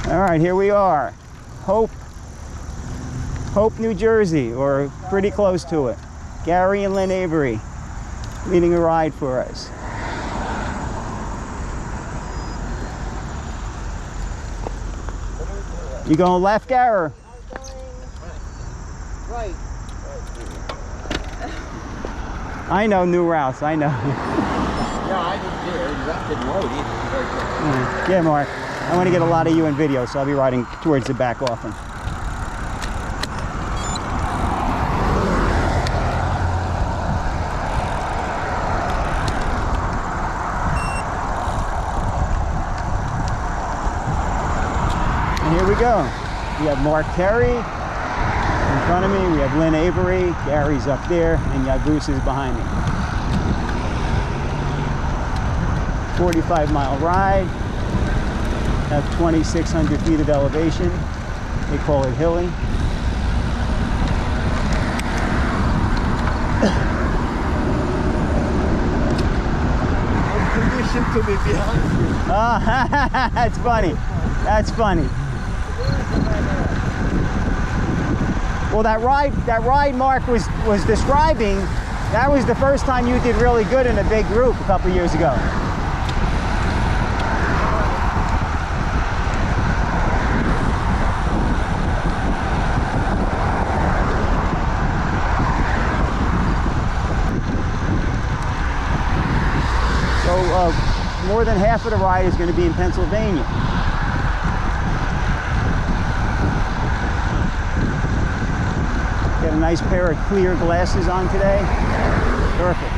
All right, here we are. Hope, New Jersey, or pretty close to it. Gary and Lynne Avery leading a ride for us. You going left, Gary? I'm going right. I know new routes, I know. Yeah, I didn't load either. Yeah, Mark. I want to get a lot of you in video, so I'll be riding towards the back often. And here we go. We have Mark Terry in front of me. We have Lynne Avery. Gary's up there, and Yagoose is behind me. 45-mile ride. Have 2,600 feet of elevation. They call it hilly. I'm conditioned to be behind you. Ah, that's funny. That's funny. Well, that ride Mark was describing, that was the first time you did really good in a big group a couple years ago. So more than half of the ride is going to be in Pennsylvania. Got a nice pair of clear glasses on today. Perfect.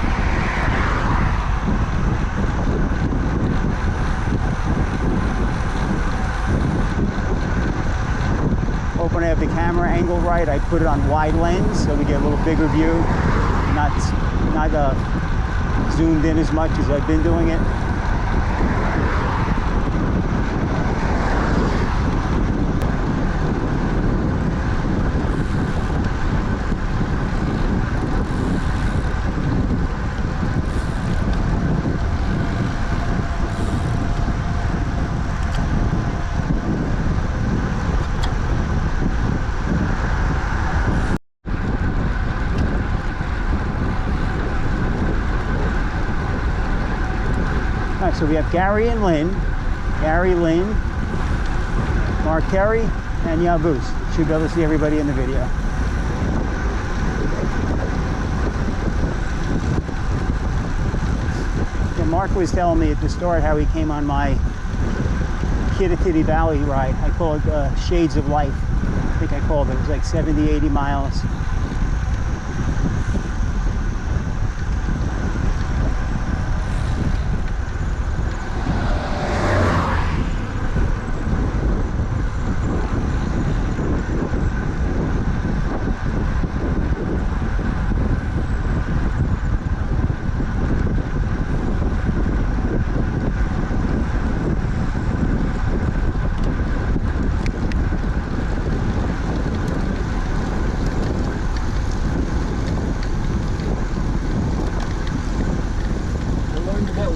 Hoping I have the camera angle right. I put it on wide lens so we get a little bigger view. Not zoomed in as much as I've been doing it. So we have Gary and Lynne, Lynne, Mark Terry, and Yagoose. Should be able to see everybody in the video. And Mark was telling me at the start how he came on my Kitty Valley ride. I call it Shades of Life. I think I called it. It was like 70, 80 miles.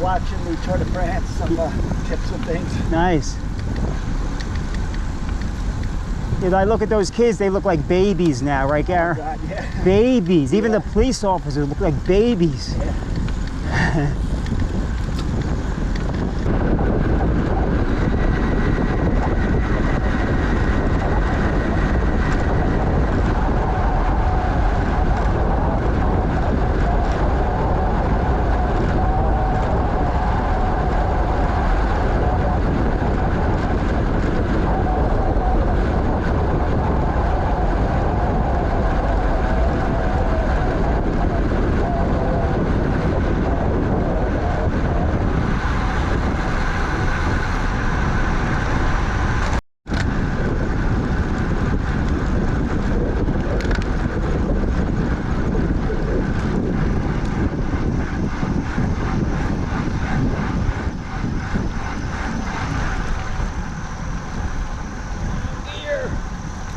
Watching the Tour de France, some tips and things. Nice. If I look at those kids, they look like babies now, right, Gary? Oh God, yeah. Babies. Even the police officers look like babies. Yeah.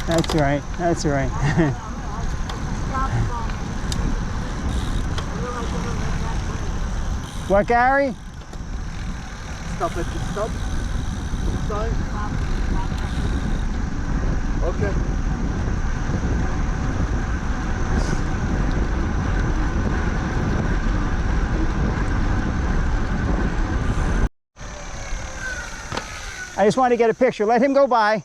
That's right. That's right. What, Gary? Stop at the stop sign. I just want to get a picture. Let him go by.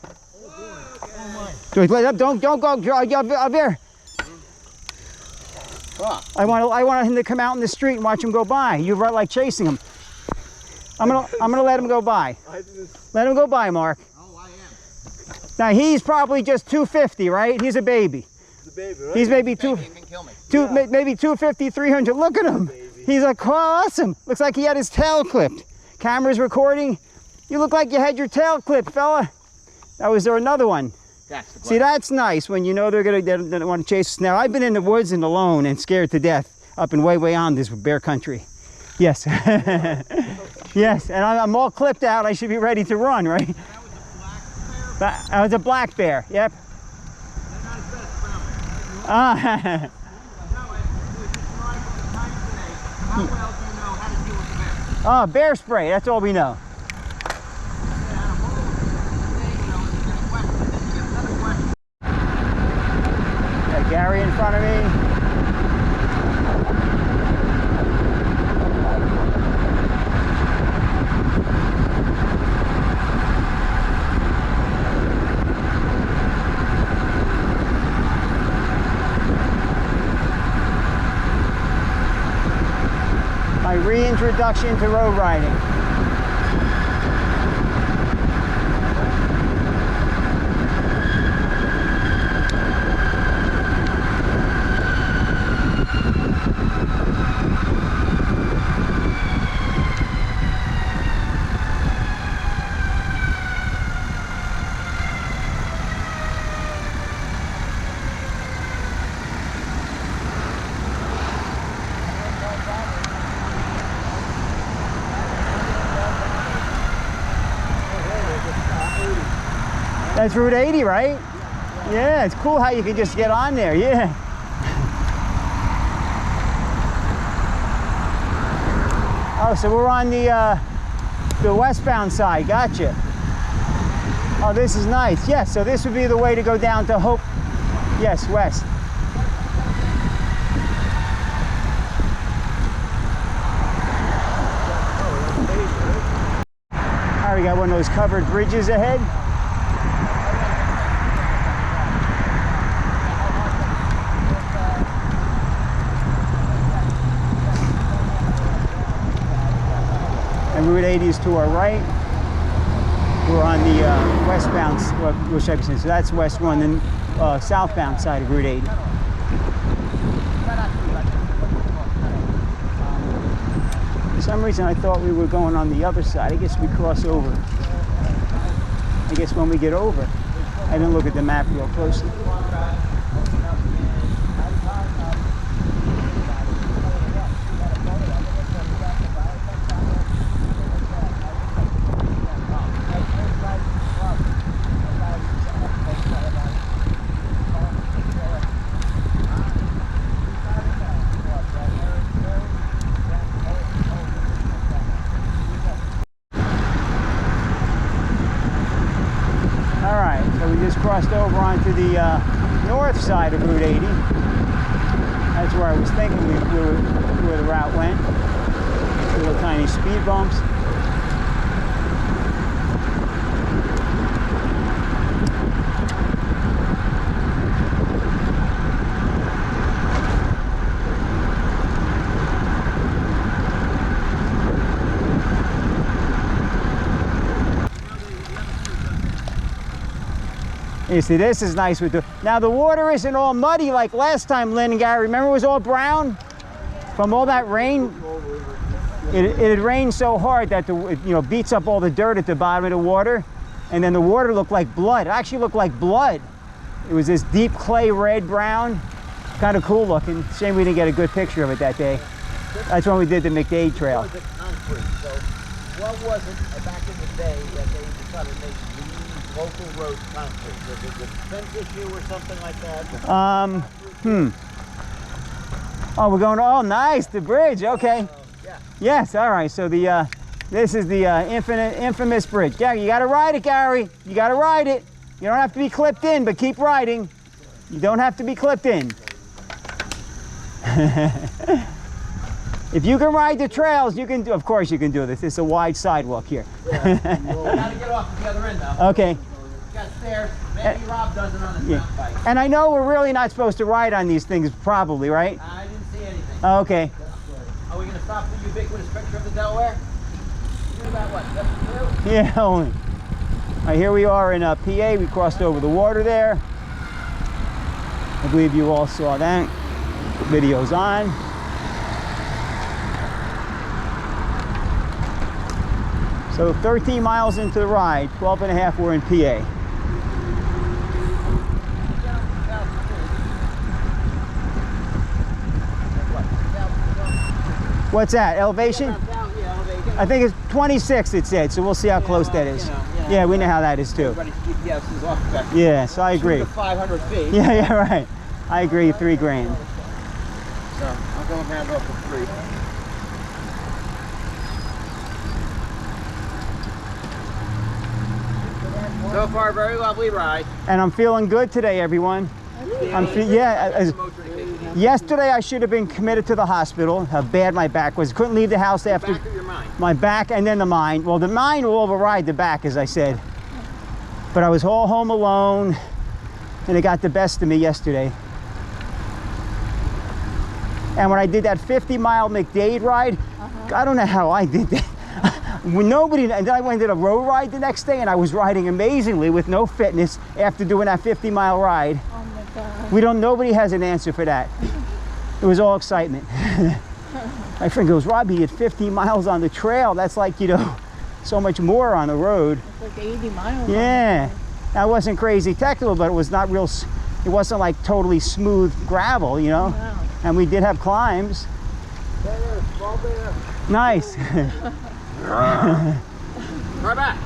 Don't go up there. I want him to come out in the street and watch him go by. You're right, like chasing him. I'm gonna let him go by. Let him go by, Mark. Oh, I am. Now he's probably just 250, right? He's a baby. The baby, right? He's maybe maybe 250, 300. Look at him. He's like, oh, awesome. Looks like he had his tail clipped. Camera's recording. You look like you had your tail clipped, fella. Now, is there another one? See, that's nice when you know they don't want to chase us. Now, I've been in the woods and alone and scared to death up and way on this bear country. Yes. Yes, and I'm all clipped out. I should be ready to run, right? That was a black bear. Yep. Oh, bear spray. That's all we know. Got Gary in front of me. My reintroduction to road riding. That's Route 80, right? Yeah, it's cool how you can just get on there, yeah. Oh, so we're on the westbound side, gotcha. Oh, this is nice. Yes, so this would be the way to go down to Hope. Yes, west. All right, we got one of those covered bridges ahead. And Route 80 is to our right. We're on the westbound, which I was saying, so that's West 1, then southbound side of Route 80. For some reason I thought we were going on the other side. I guess we cross over. I guess when we get over. I didn't look at the map real closely. Crossed over onto the north side of Route 80. That's where I was thinking where the route went. Little tiny speed bumps. You see, this is nice with the. Now the water isn't all muddy like last time, Lynn and Gary. Remember, it was all brown from all that rain. It had rained so hard that beats up all the dirt at the bottom of the water, and then the water looked like blood. It actually looked like blood. It was this deep clay red brown, kind of cool looking. Shame we didn't get a good picture of it that day. That's when we did the McDade Trail. Was it concrete? So what was it back in the day that they decided to make local road concrete? Was it a fence issue or something like that? Oh, we're going. Oh, nice, the bridge. Okay. Yeah. Yes. All right. So the this is the infamous bridge. Gary, you got to ride it, Gary. You got to ride it. You don't have to be clipped in, but keep riding. You don't have to be clipped in. If you can ride the trails, you can do, of course you can do this. It's a wide sidewalk here. Yeah. You gotta get off the other end though. Okay. You got stairs. Maybe Rob does it on his mountain bike. And I know we're really not supposed to ride on these things, probably, right? I didn't see anything. Oh, okay. Are we gonna stop the ubiquitous picture of the Delaware? You're about what, 72? Yeah, only. All right, here we are in PA. We crossed over the water there. I believe you all saw that. The video's on. So 13 miles into the ride, 12 and a half, we're in PA. What's that, elevation? I think it's 26 it said, so we'll see how close that is. Yeah, we know how that is too. Everybody's GPS is off back. Yes, I agree. 500 feet. Yeah, right. I agree, $3 grand. So I'll go around off for free. So far, very lovely ride. And I'm feeling good today, everyone. Yesterday I should have been committed to the hospital. How bad my back was. Couldn't leave the house after. Back of your mind. My back and then the mind. Well, the mind will override the back, as I said. But I was all home alone, and it got the best of me yesterday. And when I did that 50-mile McDade ride, I don't know how I did that. When nobody, and then I went to a road ride the next day, and I was riding amazingly with no fitness after doing that 50-mile ride. Oh my God. Nobody has an answer for that. It was all excitement. My friend goes, Rob, you did 15 miles on the trail. That's like, you know, so much more on the road. It's like 80 miles. Yeah. That wasn't crazy technical, but it was not real, it wasn't like totally smooth gravel, you know? No. And we did have climbs. There, small bear. Nice. Right back.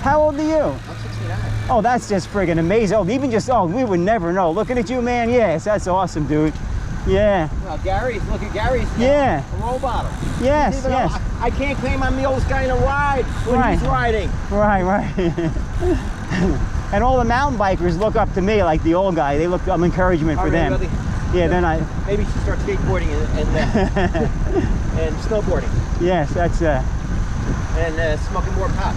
How old are you? I'm 69. Oh, that's just friggin' amazing. Oh, even just, oh, we would never know. Looking at you, man, yes, that's awesome, dude. Yeah. Well, Gary's, look at Gary's. Yeah. A roll bottom. Yes, Even yes. I can't claim I'm the oldest guy in a ride when he's riding. Right, right. And all the mountain bikers look up to me like the old guy. They look, I'm encouragement for them. Really? Yeah, then I, Maybe you should start skateboarding and snowboarding. yes, that's, and smoking more pot.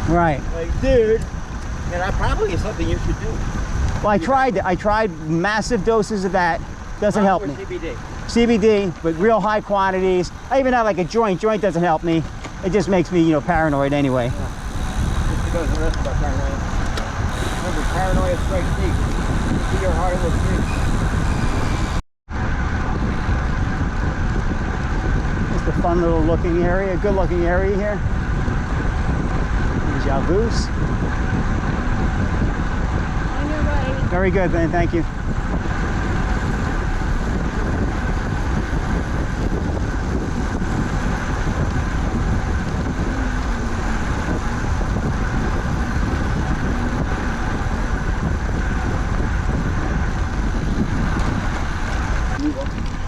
right. Like, dude, and that probably is something you should do. Well, I tried massive doses of that. Doesn't help me. CBD. CBD, but real high quantities. I even have like a joint. Joint doesn't help me. It just makes me, you know, paranoid anyway. Just because the rest about paranoia. Remember, paranoia strikes deep. See your heart will sleep. Just a fun little looking area, good looking area here. There's Yalgoose. On your way. Very good, then. Thank you.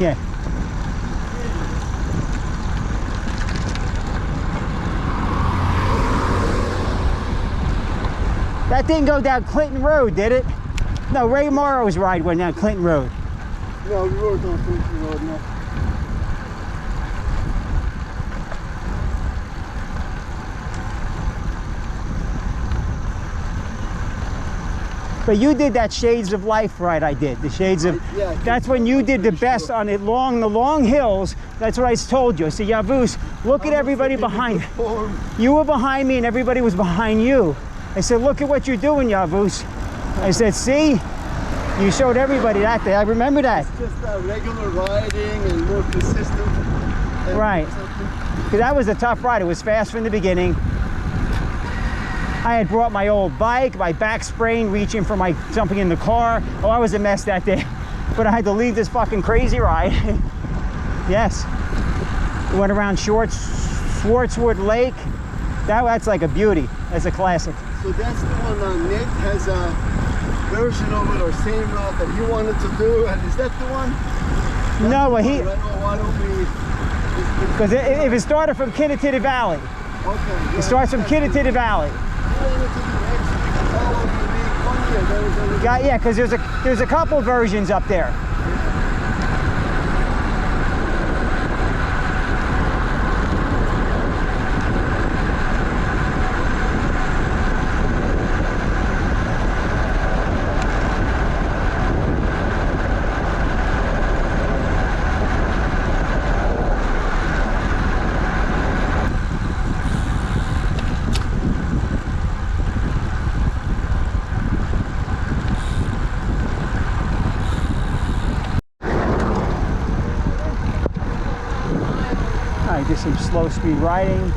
Yeah. That didn't go down Clinton Road, did it? No, Ray Morrow's ride went down Clinton Road. No, we rode on Clinton Road, no. But you did that Shades of Life ride I did. The Shades of, Yeah, that's when you did the best on it, the long hills. That's what I told you. I said, Yavuz, look at everybody behind. You were behind me and everybody was behind you. I said, look at what you're doing, Yavuz. I said, see? You showed everybody that day. I remember that. It's just regular riding and more consistent. And Right. something. Because that was a tough ride. It was fast from the beginning. I had brought my old bike, my back sprained, reaching for my jumping in the car. Oh, I was a mess that day. But I had to leave this fucking crazy ride. Yes. We went around Schwartzwood Lake. That's like a beauty. That's a classic. So that's the one Nate has a version of it or same route that he wanted to do. And is that the one? No, well, he, Right? Oh, why don't we? because if it started from Kinnetitty Valley, Okay. It starts from Kittatinny Valley. Yeah, because there's a couple versions up there. Just some slow speed riding.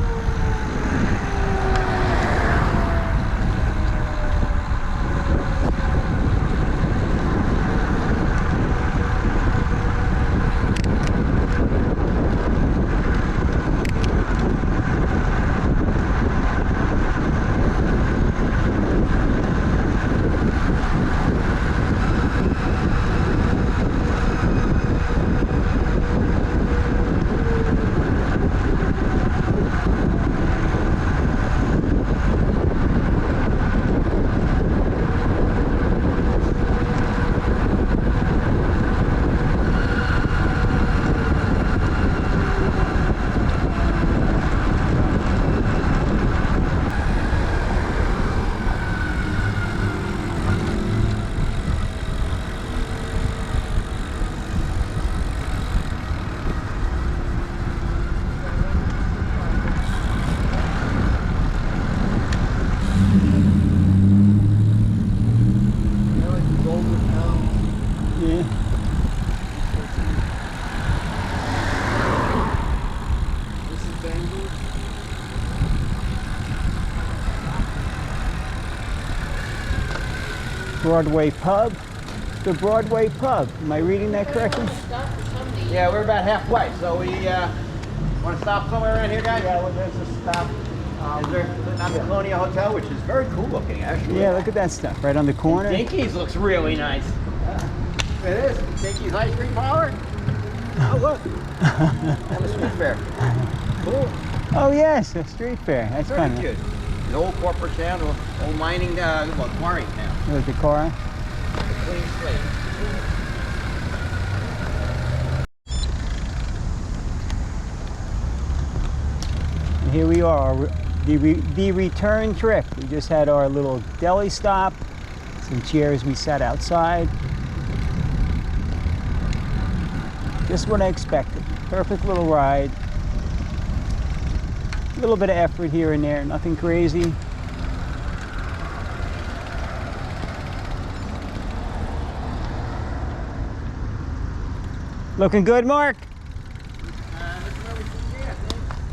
Broadway Pub. The Broadway Pub. Am I reading that correctly? Yeah, we're about halfway, so we want to stop somewhere around here, guys? Yeah, well, there's a stop. Is there not the Colonial Hotel, which is very cool looking, actually? Yeah, look at that stuff right on the corner. Dinky's looks really nice. It is. Dinky's ice cream parlor. Oh, look. That was street fair. Cool. Oh, yes, a street fair. That's Very kind of good. The old corporate town, old mining, quarry town. There's the car. Clean slate. And here we are, the return trip. We just had our little deli stop, some chairs we sat outside. Just what I expected. Perfect little ride. A little bit of effort here and there, nothing crazy. Looking good, Mark?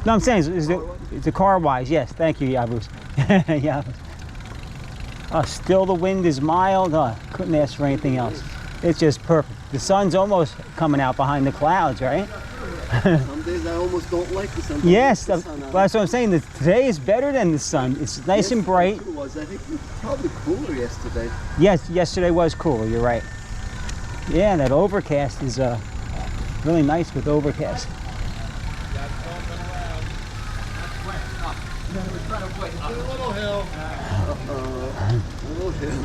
No, I'm saying, is the car-wise, yes. Thank you, Yabus. Yabus. Still the wind is mild. Couldn't ask for anything else. It's just perfect. The sun's almost coming out behind the clouds, right? Some days I almost don't like the sun. Yes, well, that's what I'm saying. Today is better than the sun. It's nice and bright. I think it was probably cooler yesterday. Yes, yesterday was cooler. You're right. Yeah, that overcast is really nice with overcast. A little hill. A little hill.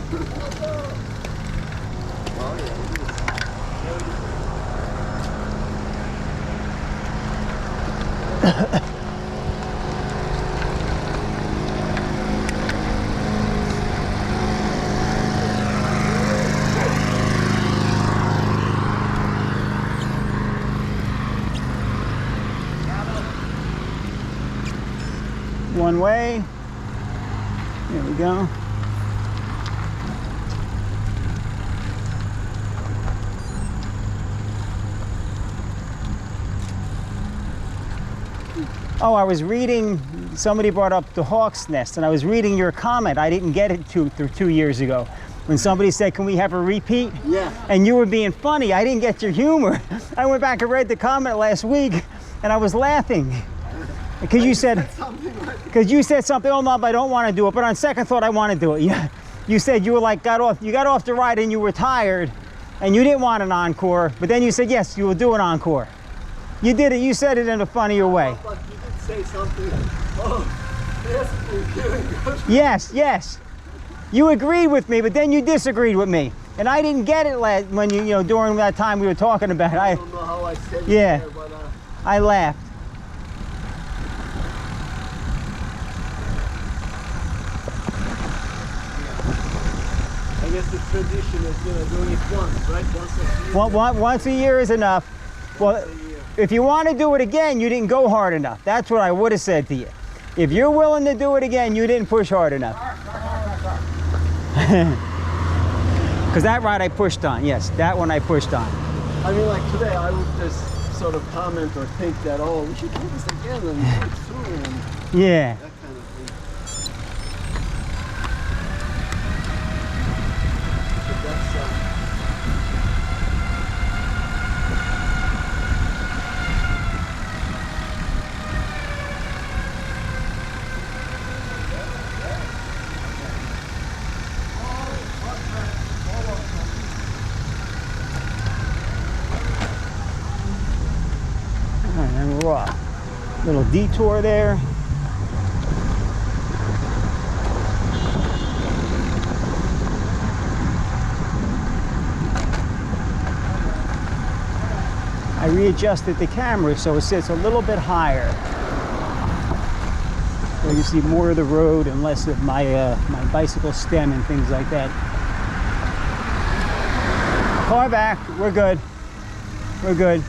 Oh, yeah. One way. Here we go. Oh, I was reading, somebody brought up the Hawk's Nest, and I was reading your comment. I didn't get it through 2 years ago. When somebody said, can we have a repeat? Yeah. And you were being funny. I didn't get your humor. I went back and read the comment last week, and I was laughing. Because you said something, oh, Mom, I don't want to do it, but on second thought, I want to do it. Yeah. You said you were like, you got off the ride and you were tired, and you didn't want an encore, but then you said, yes, you will do an encore. You did it, you said it in a funnier way. But you did say something. Oh, yes, we're feeling good. Yes, yes. You agreed with me, but then you disagreed with me. And I didn't get it when you know, during that time we were talking about it. I don't know how I said it Yeah. there, but I laughed. I guess the tradition is, you know, doing it once, right? Once a year is enough. Well, if you want to do it again, you didn't go hard enough. That's what I would have said to you. If you're willing to do it again, you didn't push hard enough. Because that ride I pushed on, yes, that one I pushed on. I mean, like today, I would just sort of comment or think that, oh, we should do this again and work through and Yeah. that kind of thing. So that's, And we're off. Little detour there. I readjusted the camera so it sits a little bit higher, so you see more of the road and less of my my bicycle stem and things like that. Car back. We're good. We're good.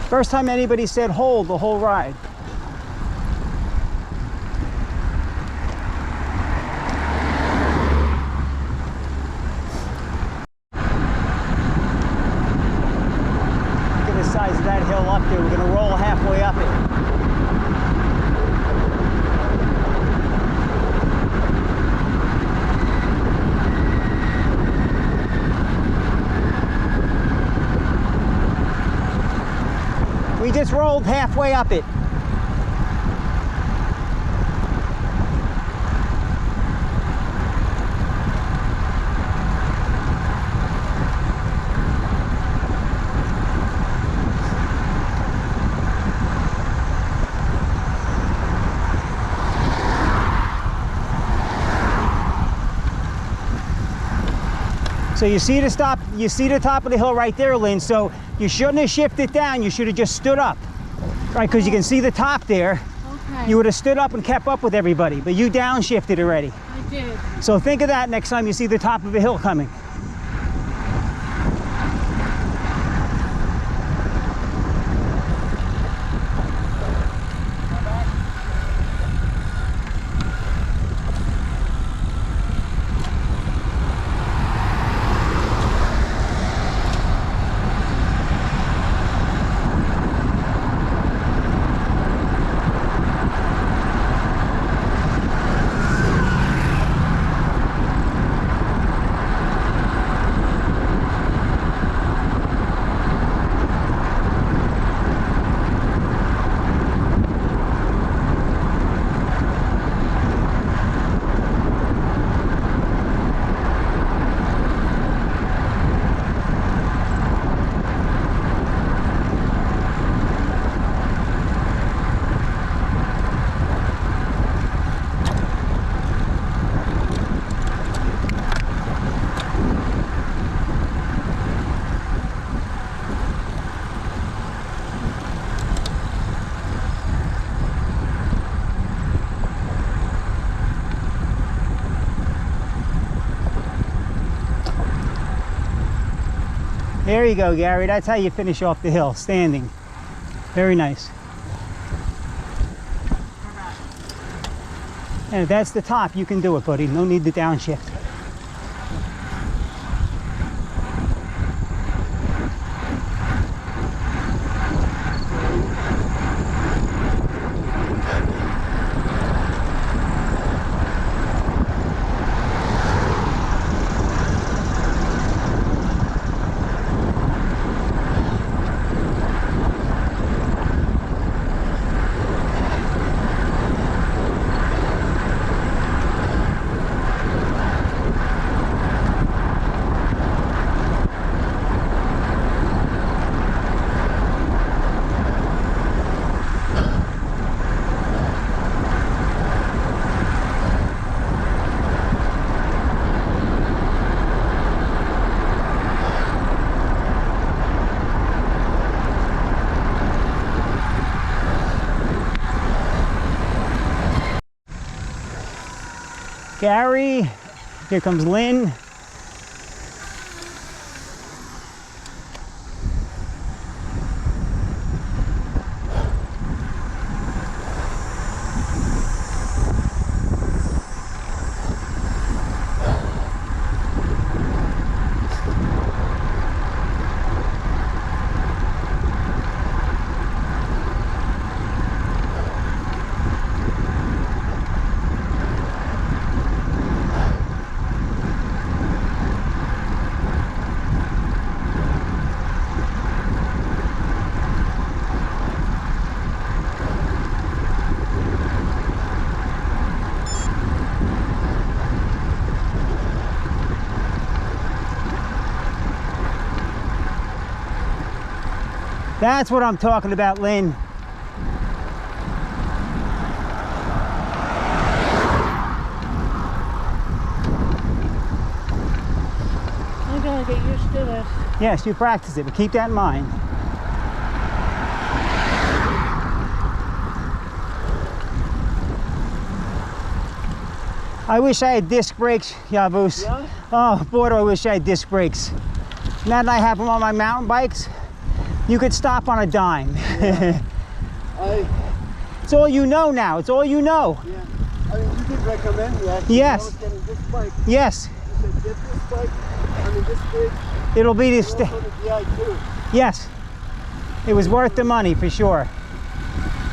First time anybody said hold the whole ride. Look at the size of that hill up there. We're going to roll halfway up it. We just rolled halfway up it. So you see the top of the hill right there, Lynn. So you shouldn't have shifted down. You should have just stood up, right? Because you can see the top there. Okay. You would have stood up and kept up with everybody, but you downshifted already. I did. So think of that next time you see the top of a hill coming. There you go, Gary. That's how you finish off the hill, standing. Very nice. And if that's the top, you can do it, buddy. No need to downshift. Gary, here comes Lynn. That's what I'm talking about, Lynn. I gotta get used to this. Yes, you practice it, but keep that in mind. I wish I had disc brakes, Yavuz. Yeah? Oh, boy, do I wish I had disc brakes. Now that I have them on my mountain bikes, you could stop on a dime. Yeah. It's all you know now. It's all you know. Yeah. I mean, you did recommend me actually. Yes. I was getting this bike. Yes. You said, get this bike. I mean, this big. It'll be this. And also the GI2. Yes. It was worth the money for sure.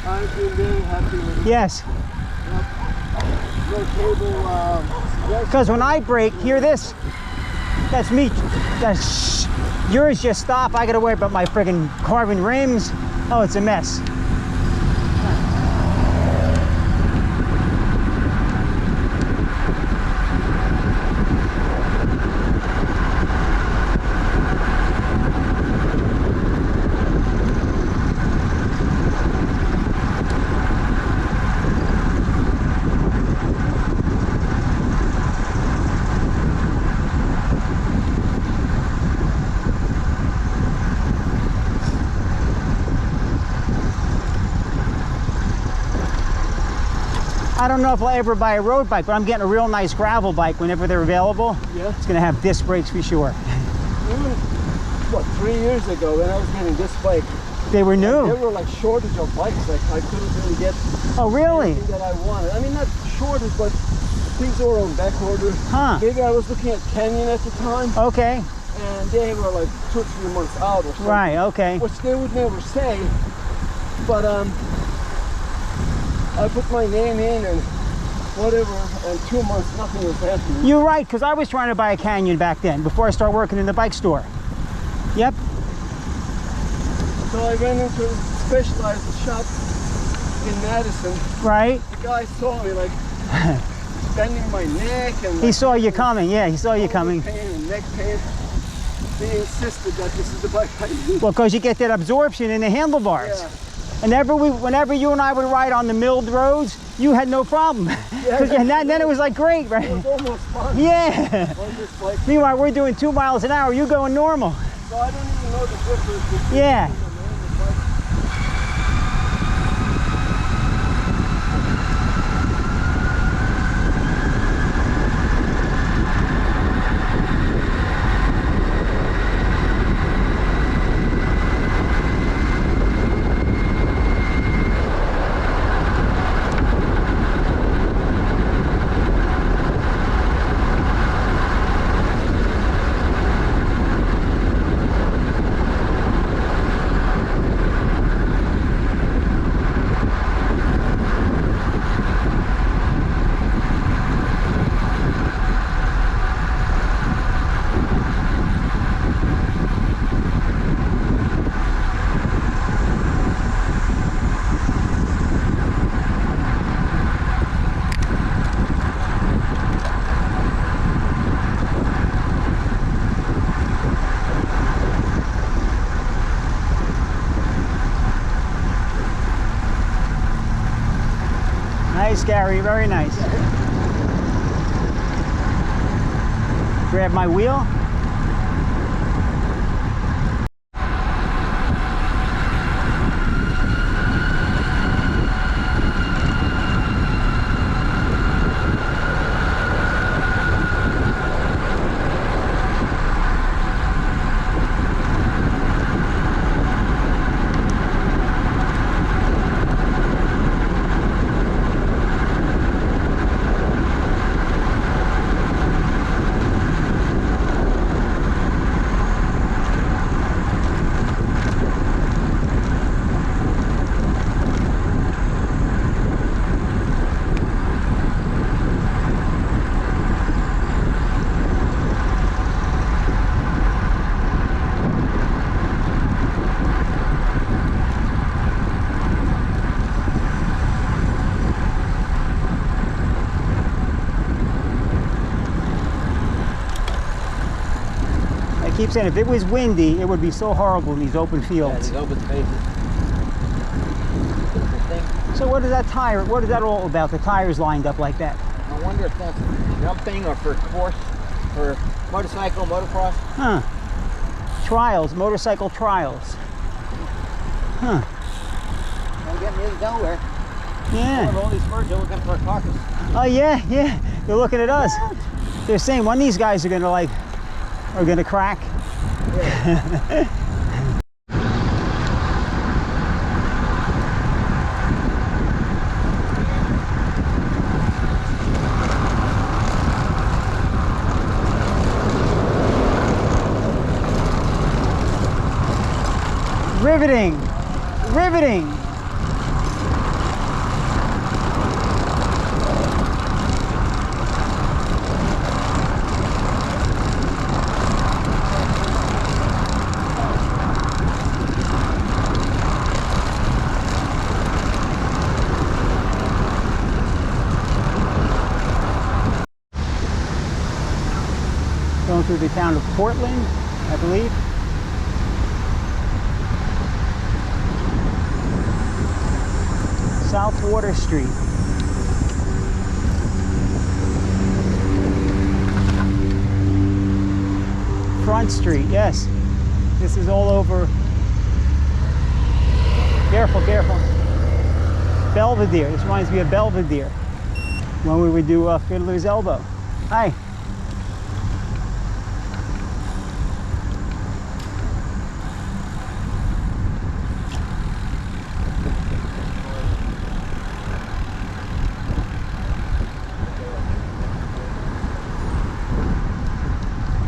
I've been very happy with it. Yes. Yep. No cable. Because when I brake, hear this? That's me. That's yours. Just stop. I gotta worry about my friggin' carbon rims. Oh, it's a mess. I don't know if I'll ever buy a road bike, but I'm getting a real nice gravel bike whenever they're available. Yeah. It's gonna have disc brakes for sure. Even, what, 3 years ago when I was getting this bike, They were new. there were like shortage of bikes. Like I couldn't really get Oh, really? anything that I wanted. I mean, not shortage, but things were on back order. Huh. Maybe I was looking at Canyon at the time, Okay. and they were like 2 or 3 months out or something. Right, okay. Which they would never say, but I put my name in and whatever, and 2 months nothing was happening. You're right, because I was trying to buy a Canyon back then, before I started working in the bike store. Yep. So I went into a specialized shop in Madison. Right. The guy saw me like bending my neck and He like, saw you coming. Yeah, he saw you shoulder coming. pain and neck pain. They insisted that this is the bike I need. Well, because you get that absorption in the handlebars. Yeah. And whenever you and I would ride on the milled roads, you had no problem. And then it was like great, right? It was almost fun. Yeah. On this bike. Meanwhile, we're doing 2 miles an hour. You're going normal. So I don't even know the difference between Yeah. them and the bike. Nice, Gary. Very nice. Grab my wheel. I keep saying, if it was windy, it would be so horrible in these open Yeah, fields. these open spaces. So what is that tire? What is that all about? The tires lined up like that? I wonder if that's jumping or for course, for motorcycle, motocross. Huh. Trials, motorcycle trials. Huh. Don't get me to nowhere. Yeah. All these birds are looking for a carcass. Oh yeah, yeah. They're looking at us. They're saying one of these guys are gonna crack. Yeah. Riveting. Riveting. Going through the town of Portland, I believe. South Water Street. Front Street, yes. This is all over. Careful, careful. Belvedere. This reminds me of Belvedere when we would do Fiddler's Elbow. Hi.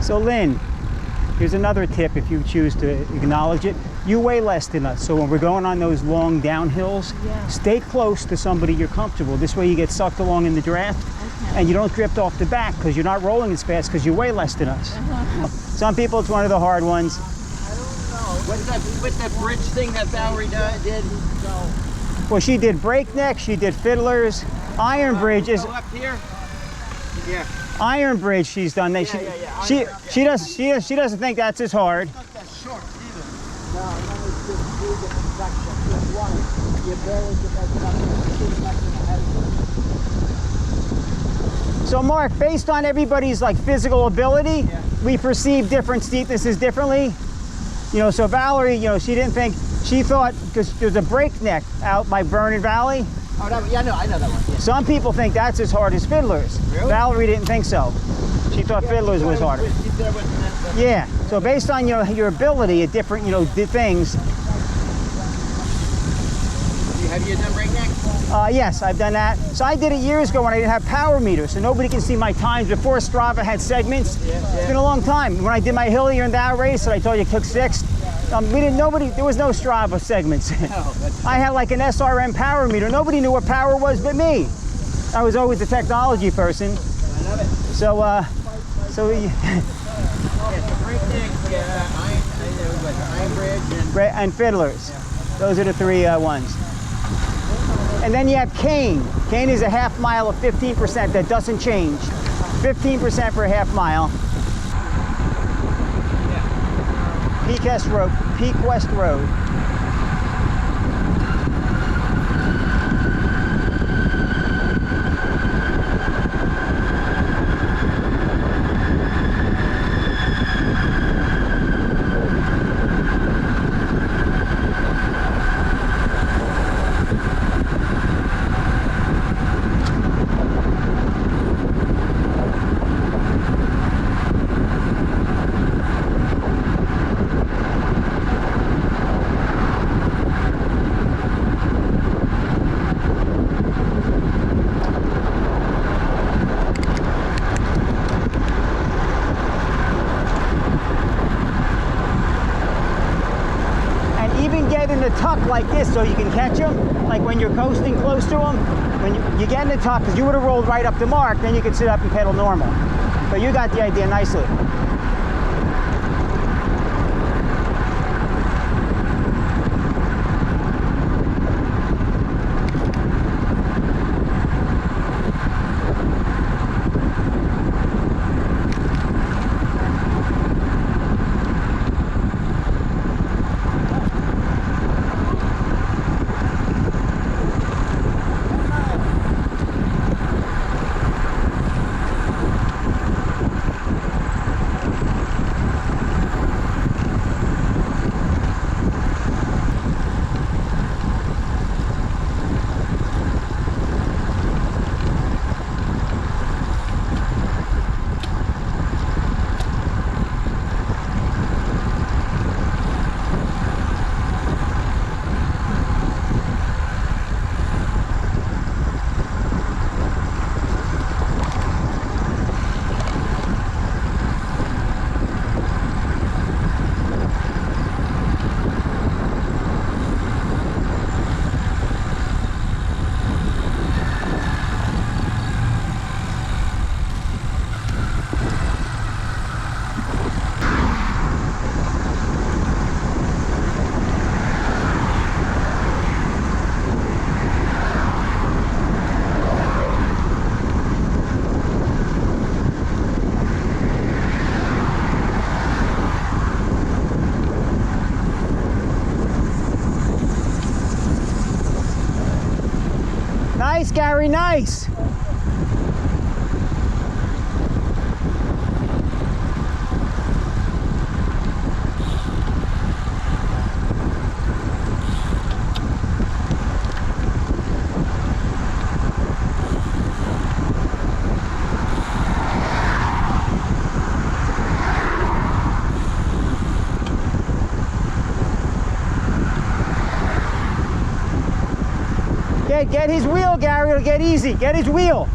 So Lynn, here's another tip if you choose to acknowledge it. You weigh less than us, so when we're going on those long downhills, stay close to somebody you're comfortable. This way you get sucked along in the draft, and you don't drift off the back because you're not rolling as fast because you weigh less than us. Some people, it's one of the hard ones. I don't know. What's that bridge thing that Valerie did? Well, she did breakneck, she did fiddlers, iron bridge is. Go up here? Yeah. Iron bridge she's done. She doesn't think that's as hard. It's not that short either. No, it's just two different sections. Just one, the ability to make it up two sections ahead of you. So Mark, based on everybody's like physical ability, we perceive different steepnesses differently. You know, so Valerie, you know, she thought, because there's a breakneck out by Vernon Valley. Oh, I know that one. Yeah. Some people think that's as hard as Fiddlers. Really? Valerie didn't think so. She thought Fiddlers was harder. Yeah. So based on your ability at different things. Have you done breakneck? Yes, I've done that. So I did it years ago when I didn't have power meters, so nobody can see my times before Strava had segments. It's been a long time. When I did my hillier and that race that I told you took sixth, there was no Strava segments. I had like an SRM power meter. Nobody knew what power was but me. I was always the technology person. I love it. So Iron Bridge and Fiddlers. Those are the three ones. And then you have cane. Cane is a half mile of 15% that doesn't change. 15% for a half mile. Peak West Road. when you're coasting close to them, when you get in the top, because you would have rolled right up the mark, then you could sit up and pedal normal. But you got the idea nicely. Nice, Gary, nice. Get his wheel, Gary. It'll get easy. Get his wheel.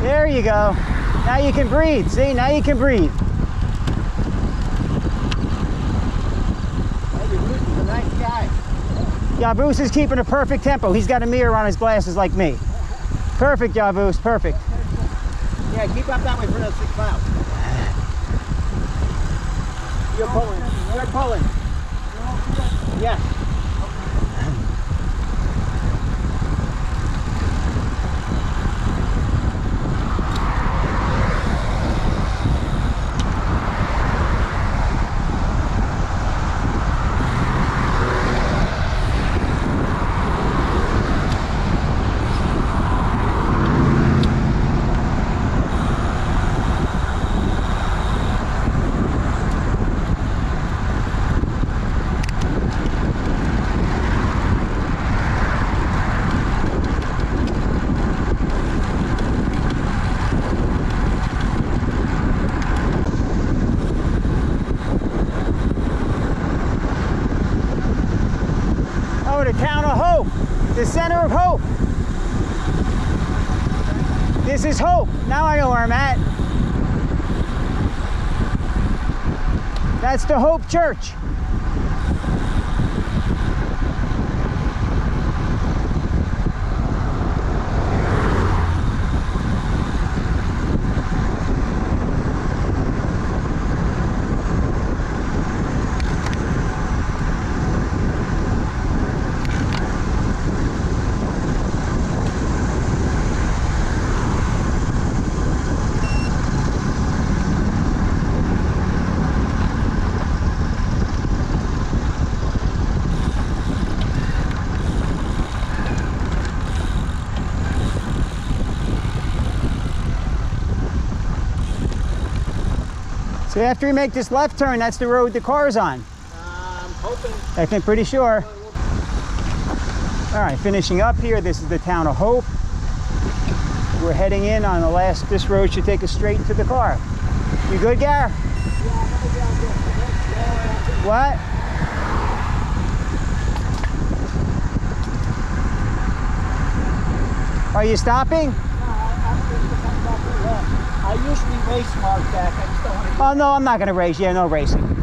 There you go. Now you can breathe. See, now you can breathe. Hey, Bruce is a nice guy. Yeah, Bruce is keeping a perfect tempo. He's got a mirror on his glasses like me. Perfect, Bruce. Perfect. Yeah, keep up that way for those 6 miles. You're pulling. You're pulling. Yes. The town of Hope, the center of Hope. This is Hope. Now I know where I'm at. That's the Hope Church. So after we make this left turn, that's the road the car's on. I'm hoping. I think pretty sure. All right, finishing up here, this is the town of Hope. We're heading in on the last, this road should take us straight to the car. You good, Gar? What? Are you stopping? I usually race Mark back. I just don't Oh, no, I'm not going to race. Yeah, no racing.